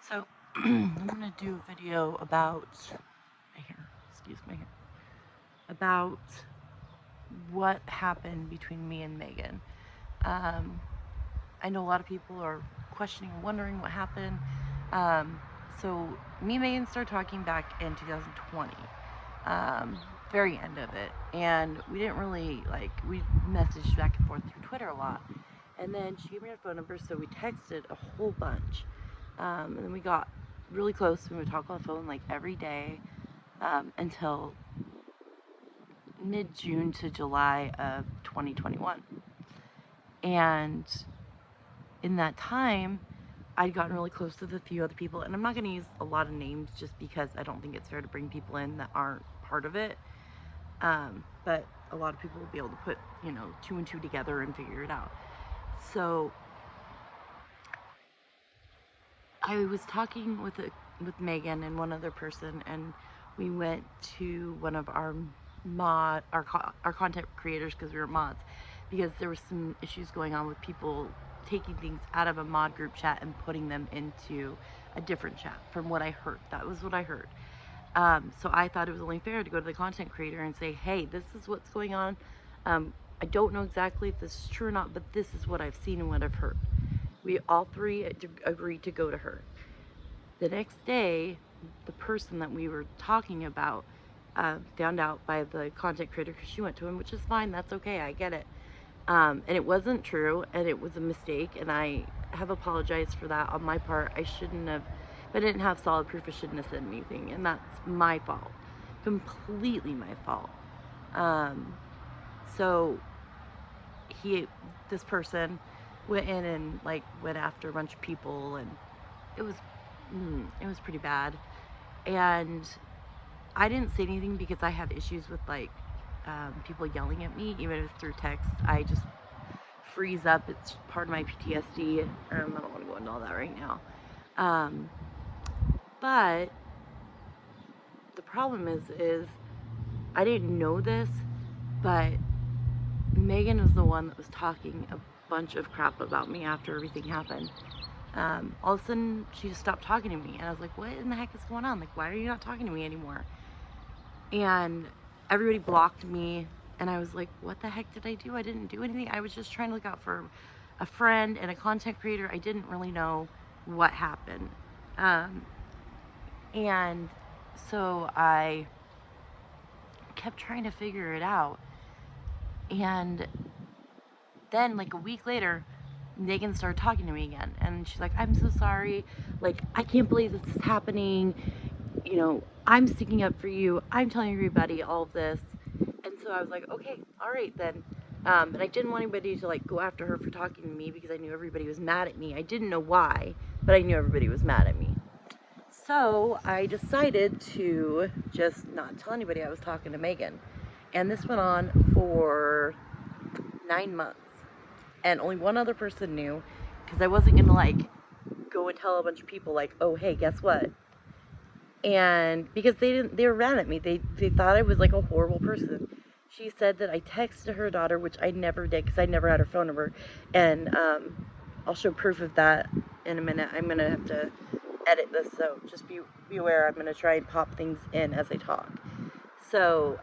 So, I'm gonna do a video about my hair, excuse my hair, about what happened between me and Megan. Um, I know a lot of people are questioning and wondering what happened. Um, so, me and Megan started talking back in 2020, um, very end of it, and we didn't really we messaged back and forth through Twitter a lot. And then she gave me her phone number, so we texted a whole bunch. And then we got really close. We would talk on the phone like every day until mid-June to July of 2021. And in that time, I'd gotten really close with a few other people. And I'm not going to use a lot of names just because I don't think it's fair to bring people in that aren't part of it. But a lot of people will be able to put, two and two together and figure it out. So I was talking with Megan and one other person, and we went to one of our our content creators, because we were mods, because there was some issues going on with people taking things out of a mod group chat and putting them into a different chat. From what I heard, that was what I heard. So I thought it was only fair to go to the content creator and say, hey, this is what's going on. I don't know exactly if this is true or not, but this is what I've seen and what I've heard. We all three agreed to go to her. The next day, the person that we were talking about found out by the content creator, because she went to him, which is fine. That's okay. I get it. And it wasn't true, and it was a mistake, and I have apologized for that on my part. I shouldn't have, if I didn't have solid proof, I shouldn't have said anything, and that's my fault. Completely my fault. So this person went in and went after a bunch of people, and it was pretty bad. And I didn't say anything because I have issues with people yelling at me, even if it's through text. I just freeze up. It's part of my PTSD. I don't want to go into all that right now. But the problem is I didn't know this, but Megan was the one that was talking a bunch of crap about me after everything happened. All of a sudden, she just stopped talking to me, and I was like, what in the heck is going on? Like, why are you not talking to me anymore? And everybody blocked me, and I was like, what the heck did I do? I didn't do anything. I was just trying to look out for a friend and a content creator. I didn't really know what happened. And so I kept trying to figure it out. And then, like a week later, Megan started talking to me again, and she's like, I'm so sorry. Like, I can't believe this is happening. I'm sticking up for you. I'm telling everybody all of this. And so I was like, okay, all right then. And I didn't want anybody to go after her for talking to me, because I knew everybody was mad at me. I didn't know why, but I knew everybody was mad at me. So I decided to just not tell anybody I was talking to Megan. And this went on for 9 months. And only one other person knew, because I wasn't going to go and tell a bunch of people oh, hey, guess what? And because they were mad at me. They thought I was a horrible person. She said that I texted her daughter, which I never did, because I never had her phone number. And I'll show proof of that in a minute. I'm going to have to edit this, so just be aware. I'm going to try and pop things in as I talk. So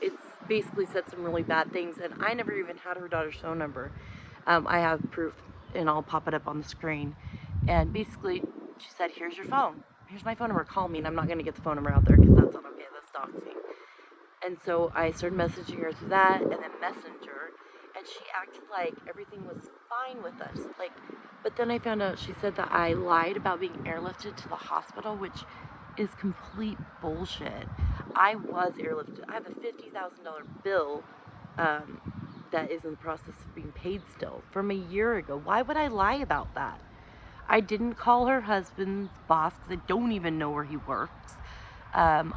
it's basically said some really bad things, and I never even had her daughter's phone number. I have proof, and I'll pop it up on the screen. And basically, she said, here's your phone. Here's my phone number. Call me. And I'm not going to get the phone number out there, because that's not okay. That's doxing. And so I started messaging her through that, and then Messenger. And she acted like everything was fine with us. But then I found out she said that I lied about being airlifted to the hospital, which is complete bullshit. I was airlifted. I have a $50,000 bill that is in the process of being paid still from a year ago. Why would I lie about that? I didn't call her husband's boss, because I don't even know where he works. I'll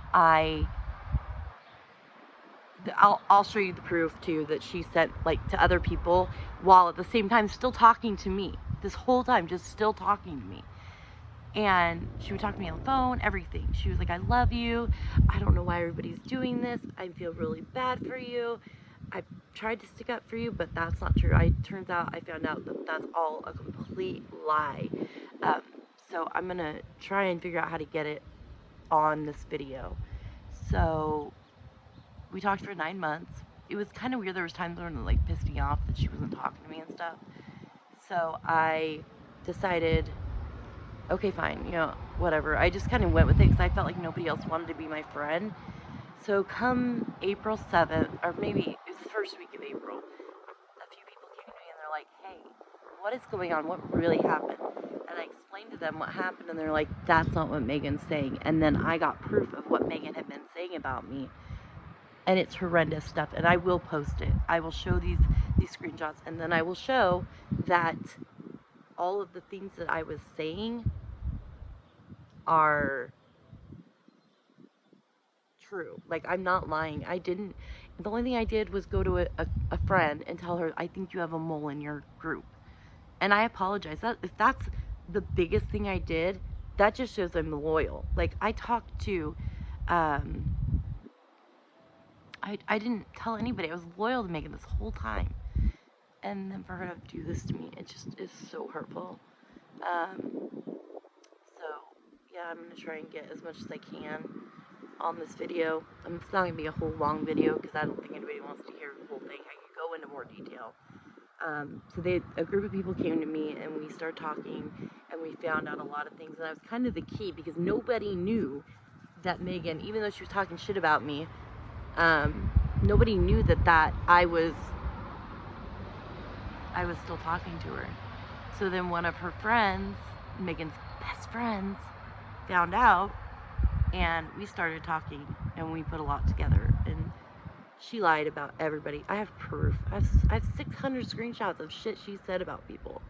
show you the proof too, that she sent to other people, while at the same time still talking to me. This whole time, just still talking to me. And she would talk to me on the phone, everything. She was like, I love you. I don't know why everybody's doing this. I feel really bad for you. I tried to stick up for you, but that's not true. Turns out I found out that that's all a complete lie. So I'm gonna try and figure out how to get it on this video. So we talked for 9 months. It was kind of weird. There was times when it like pissed me off that she wasn't talking to me and stuff. So I decided, okay, fine, you know, whatever. I just kind of went with it because I felt like nobody else wanted to be my friend. So come April 7th, or maybe it was the first week of April, a few people came to me and they're like, hey, what is going on? What really happened? And I explained to them what happened, and they're like, that's not what Megan's saying. And then I got proof of what Megan had been saying about me. And it's horrendous stuff, and I will post it. I will show these screenshots, and then I will show that all of the things that I was saying are true. Like, I'm not lying. The only thing I did was go to a friend and tell her, I think you have a mole in your group. And I apologize. If that's the biggest thing I did, that just shows I'm loyal. Like, I talked to, I didn't tell anybody. I was loyal to Megan this whole time. And then for her to do this to me, it just is so hurtful. So, yeah, I'm going to try and get as much as I can on this video. It's not going to be a whole long video because I don't think anybody wants to hear the whole thing. I could go into more detail. So a group of people came to me and we started talking and we found out a lot of things. And that was kind of the key because nobody knew that Megan, even though she was talking shit about me, nobody knew that I was still talking to her. So then one of her friends, Megan's best friends, found out, and we started talking, and we put a lot together, and she lied about everybody. I have proof. I have 600 screenshots of shit she said about people.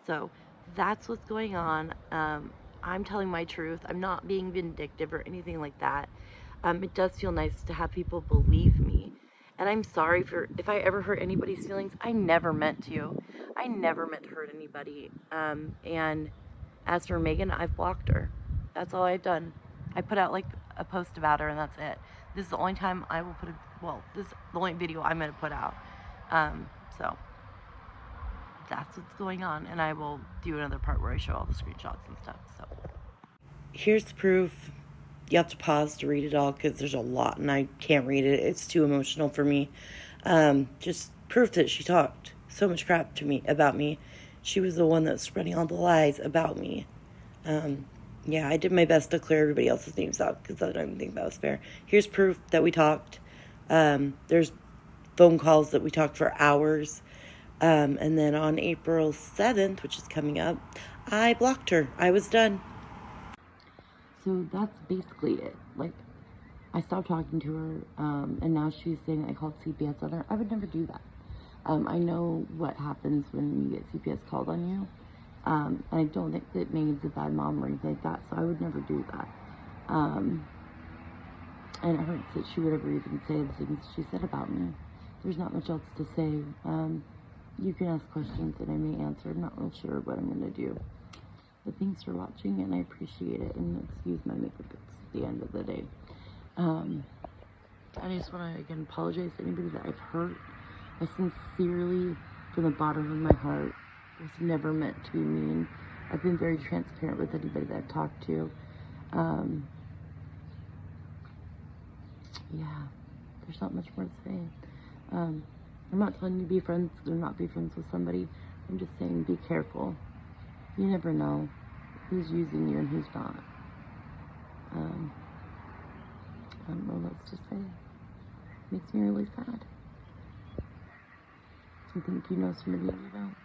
So that's what's going on. I'm telling my truth. I'm not being vindictive or anything like that. It does feel nice to have people believe me. And I'm sorry if I ever hurt anybody's feelings. I never meant to. I never meant to hurt anybody. And as for Megan, I've blocked her. That's all I've done. I put out like a post about her and that's it. This is the only time I will this is the only video I'm going to put out. So that's what's going on. And I will do another part where I show all the screenshots and stuff. So here's the proof. You have to pause to read it all because there's a lot and I can't read it. It's too emotional for me. Just proof that she talked so much crap to me about me. She was the one that was spreading all the lies about me. Yeah, I did my best to clear everybody else's names out because I don't think that was fair. Here's proof that we talked. There's phone calls that we talked for hours. And then on April 7th, which is coming up, I blocked her. I was done. So that's basically it. Like, I stopped talking to her, and now she's saying I called CPS on her. I would never do that. I know what happens when you get CPS called on you. And I don't think that Megan's a bad mom or anything like that, so I would never do that. And it hurts that she would ever even say the things she said about me. There's not much else to say. You can ask questions and I may answer. I'm not real sure what I'm going to do. But thanks for watching, and I appreciate it. And excuse my makeup, it's the end of the day. I just want to, again, apologize to anybody that I've hurt. I sincerely, from the bottom of my heart, was never meant to be mean. I've been very transparent with anybody that I've talked to. Yeah, there's not much more to say. I'm not telling you to be friends or not be friends with somebody. I'm just saying be careful. You never know who's using you and who's not. I don't know what else to say. Makes me really sad. I think you know somebody you don't.